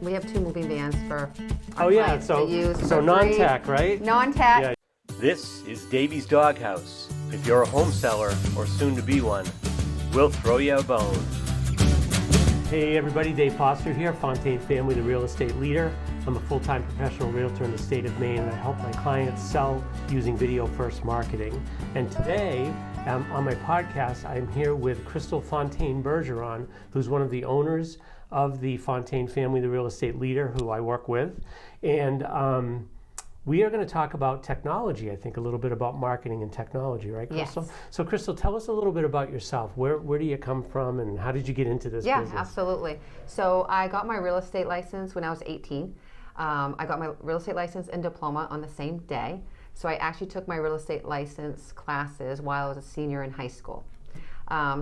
We have 2 moving vans for Oh yeah, clients to use so for non-tech, free. right? Non-tech. Yeah. This is Davy's Doghouse. If you're a home seller or soon to be one, we'll throw you a bone. Hey everybody, Dave Foster here, Fontaine Family, the real estate leader. I'm a full-time professional realtor in the state of Maine, and I help my clients sell using video-first marketing. And today, on my podcast, I'm here with Crystal Fontaine Bergeron, who's one of the owners of the Fontaine Family, the real estate leader, who I work with. And we are going to talk about technology, I think, a little bit about marketing and technology, right, Crystal? Yes. So, Crystal, tell us a little bit about yourself. Where do you come from, and how did you get into this business? Yeah, absolutely. So I got my real estate license when I was 18. I got my real estate license and diploma on the same day. So I actually took my real estate license classes while I was a senior in high school.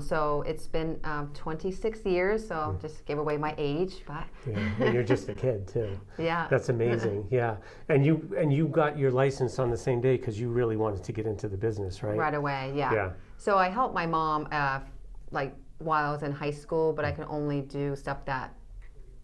So it's been 26 years, so just give away my age, but Yeah, and you're just a kid too. Yeah. That's amazing. Yeah, and you got your license on the same day because you really wanted to get into the business, right? Right away, yeah. Yeah. So I helped my mom while I was in high school, but I could only do stuff that,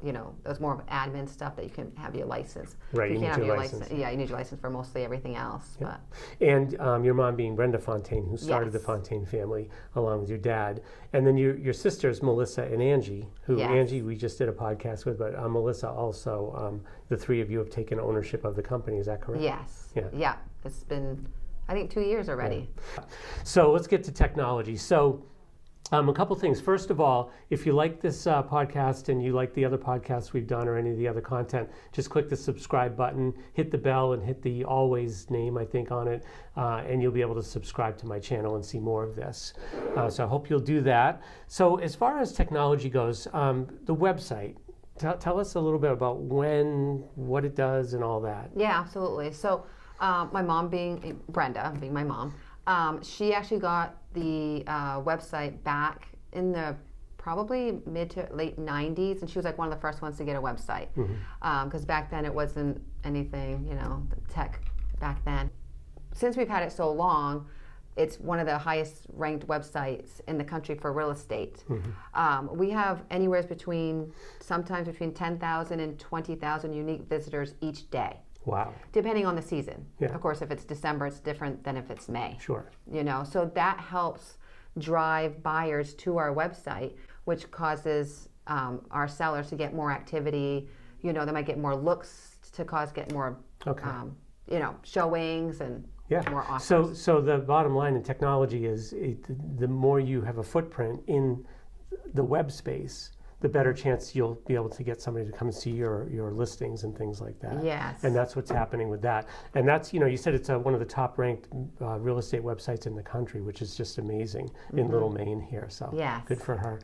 it was more of admin stuff that you can have your license. Right, you can't need have your your license. Yeah, you need your license for mostly everything else. Yeah. But And your mom being Brenda Fontaine, who started the Yes. Fontaine family along with your dad. And then your sisters, Melissa and Angie, who Yes. Angie we just did a podcast with, but Melissa also, the three of you have taken ownership of the company, is that correct? yes, Yeah. it's been, I think, 2 years already. So let's get to technology. So a couple things. First of all, if you like this podcast and you like the other podcasts we've done or any of the other content, just click the subscribe button, hit the bell, and hit the always name, I think, on it, and you'll be able to subscribe to my channel and see more of this. So I hope you'll do that. So as far as technology goes, the website, tell us a little bit about what it does and all that. Yeah, absolutely. So my mom Brenda being my mom, she actually got the website back in the probably mid to late 90s, and she was like one of the first ones to get a website, because back then it wasn't anything, the tech back then. Since we've had it so long, it's one of the highest ranked websites in the country for real estate. We have sometimes between 10,000 and 20,000 unique visitors each day. Wow. Depending on the season. Yeah. Of course, if it's December, it's different than if it's May. Sure. So that helps drive buyers to our website, which causes our sellers to get more activity. They might get more looks to get more, showings and more offers. So the bottom line in technology is the more you have a footprint in the web space, the better chance you'll be able to get somebody to come and see your listings and things like that. Yes. And that's what's happening with that. And that's, you said it's one of the top ranked real estate websites in the country, which is just amazing in Little Maine here. So Yes. good for her.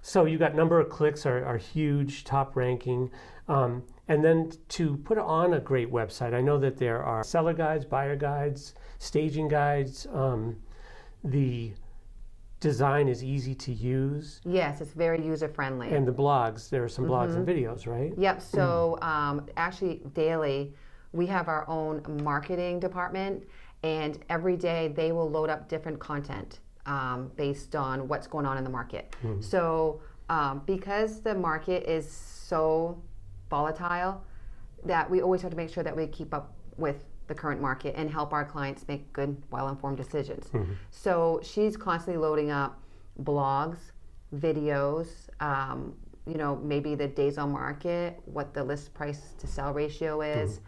So you got number of clicks are huge, top ranking. And then to put on a great website, I know that there are seller guides, buyer guides, staging guides. The design is easy to use. Yes, it's very user-friendly. And the blogs, there are some blogs and videos, right? Yep, so actually daily, we have our own marketing department, and every day they will load up different content based on what's going on in the market. So because the market is so volatile, that we always have to make sure that we keep up with the current market and help our clients make good, well-informed decisions. So she's constantly loading up blogs, videos, maybe the days on market, what the list price to sell ratio is,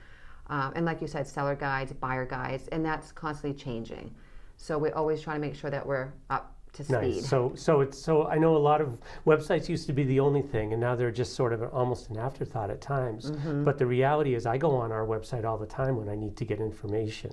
and like you said, seller guides, buyer guides, and that's constantly changing. So we always try to make sure that we're up to speed. Nice. So I know a lot of websites used to be the only thing, and now they're just sort of almost an afterthought at times. But the reality is I go on our website all the time when I need to get information,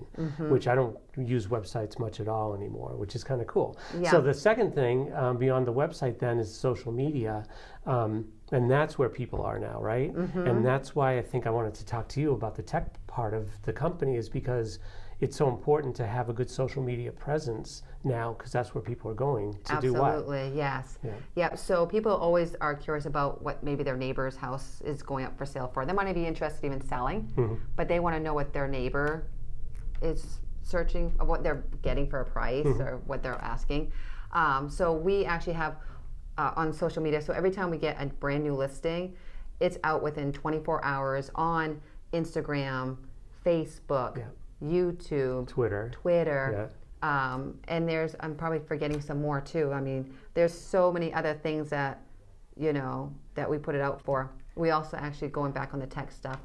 which I don't use websites much at all anymore, which is kind of cool. Yeah. So the second thing beyond the website then is social media. And that's where people are now, right? And that's why I think I wanted to talk to you about the tech part of the company, is because it's so important to have a good social media presence now, because that's where people are going to do what. Absolutely, yes. Yeah. Yep, so people always are curious about what maybe their neighbor's house is going up for sale for. They might be interested in selling, but they want to know what their neighbor is searching, what they're getting for a price or what they're asking. So we actually have on social media, so every time we get a brand new listing, it's out within 24 hours on Instagram, Facebook, YouTube, Twitter. And I'm probably forgetting some more too. I mean, there's so many other things that, that we put it out for. We also actually, going back on the tech stuff,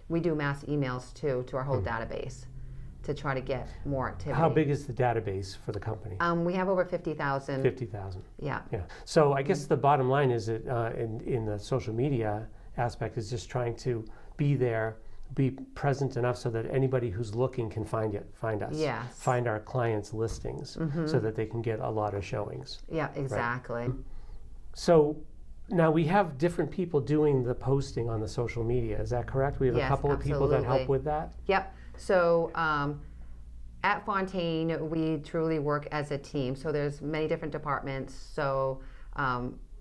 we do mass emails too to our whole database to try to get more activity. How big is the database for the company? We have over 50,000. 50,000. Yeah. So I guess the bottom line is that in the social media aspect is just trying to be there, be present enough so that anybody who's looking can find us. Yes. Find our clients' listings so that they can get a lot of showings. Yeah, exactly. Right? So now we have different people doing the posting on the social media. Is that correct? We have a couple of people that help with that? Yep. So at Fontaine, we truly work as a team. So there's many different departments. So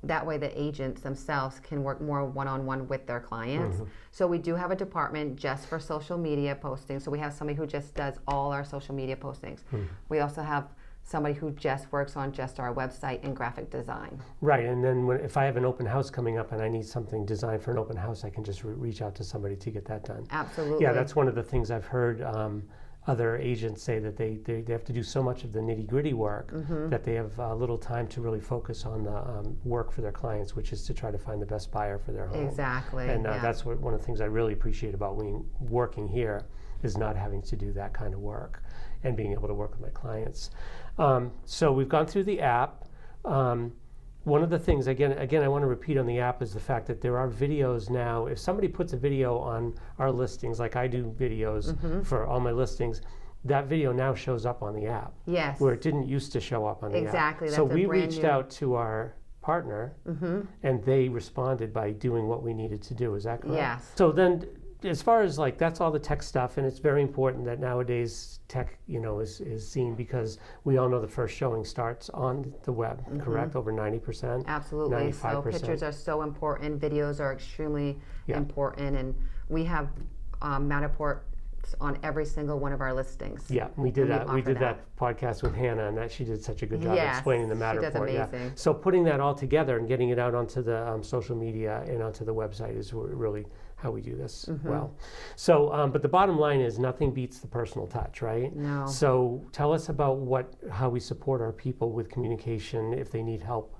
that way the agents themselves can work more one-on-one with their clients. So we do have a department just for social media posting. So we have somebody who just does all our social media postings. We also have somebody who just works on just our website and graphic design. Right, and then if I have an open house coming up and I need something designed for an open house, I can just reach out to somebody to get that done. Absolutely. Yeah, that's one of the things I've heard other agents say, that they have to do so much of the nitty-gritty work that they have little time to really focus on the work for their clients, which is to try to find the best buyer for their home. Exactly. And that's one of the things I really appreciate about working here, is not having to do that kind of work and being able to work with my clients. So we've gone through the app. One of the things, again, I want to repeat on the app, is the fact that there are videos now. If somebody puts a video on our listings, like I do videos for all my listings, that video now shows up on the app. Yes. Where it didn't used to show up on the app. Exactly. So we reached out to our partner, and they responded by doing what we needed to do. Is that correct? Yes. So then, as far as that's all the tech stuff, and it's very important that nowadays tech, is seen, because we all know the first showing starts on the web, correct? Over 90%. Absolutely. 95%. So pictures are so important. Videos are extremely important, and we have Matterports on every single one of our listings. Yeah, we did that. We did that podcast with Hannah, and she did such a good job explaining the Matterport. She does amazing. So putting that all together and getting it out onto the social media and onto the website is really how we do this well. So, but the bottom line is nothing beats the personal touch, right? No. So tell us about how we support our people with communication if they need help,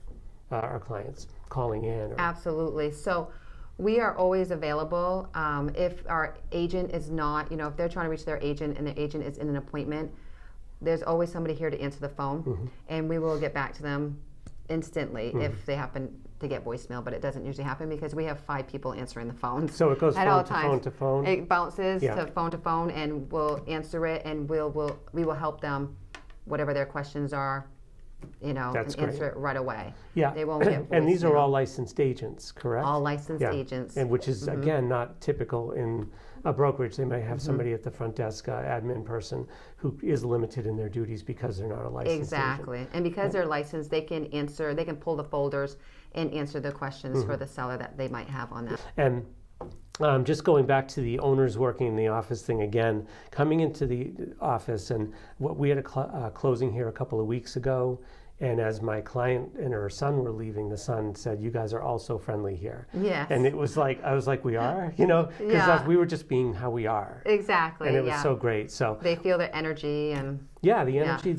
our clients calling in. Absolutely. So we are always available. If our agent is not, if they're trying to reach their agent and the agent is in an appointment, there's always somebody here to answer the phone, and we will get back to them instantly if they happen to get voicemail, but it doesn't usually happen because we have 5 people answering the phone. So it goes at phone all to times. phone to phone? It bounces to phone, and we'll answer it, and we will help them, whatever their questions are, and answer it right away. Yeah. They won't get voicemail. And these are all licensed agents, correct? All licensed agents. And which is, again, not typical in a brokerage. They might have somebody at the front desk, admin person, who is limited in their duties because they're not a licensed Exactly. agent. And because they're licensed, they can pull the folders and answer the questions for the seller that they might have on that. And just going back to the owners working in the office thing again, coming into the office, and we had a closing here a couple of weeks ago, and as my client and her son were leaving, the son said, "You guys are all so friendly here." Yes. And it was like, I was like, we are, because we were just being how we are. Exactly. And it was so great. So they feel their energy and the energy.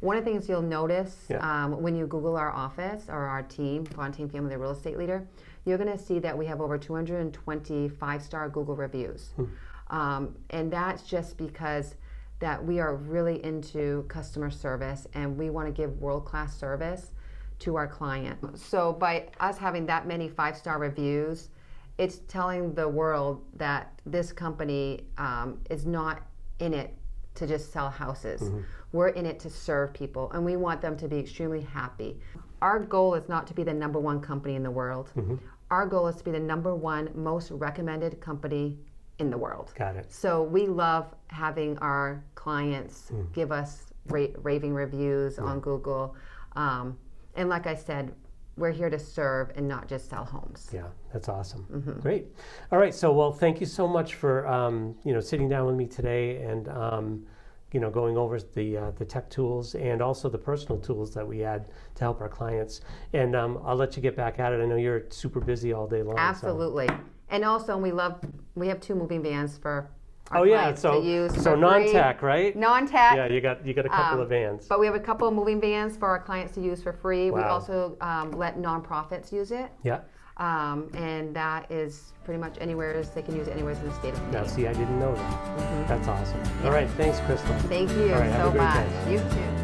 One of the things you'll notice when you Google our office or our team, Fontaine Family, the Real Estate Leader, you're going to see that we have over 220 5-star Google reviews. And that's just because that we are really into customer service, and we want to give world-class service to our client. So by us having that many 5-star reviews, it's telling the world that this company is not in it to just sell houses. We're in it to serve people, and we want them to be extremely happy. Our goal is not to be the #1 company in the world. Our goal is to be the #1 most recommended company in the world. Got it. So we love having our clients give us raving reviews on Google. And like I said, we're here to serve and not just sell homes. Yeah, that's awesome. Great. All right. So, well, thank you so much for sitting down with me today and going over the tech tools and also the personal tools that we add to help our clients. And I'll let you get back at it. I know you're super busy all day long. Absolutely. And also, we have 2 moving vans for our Oh yeah, clients so to use so for non-tech, free. right? Non-tech. Yeah, you got a couple of vans. But we have a couple of moving vans for our clients to use for free. We Wow. also let nonprofits use it. Yeah. And that is pretty much anywhere they can use it anywhere in the state of Now, Maine. see, I didn't know that. That's awesome. All right, thanks, Crystal. Thank you All right, have so a great much. day. You too.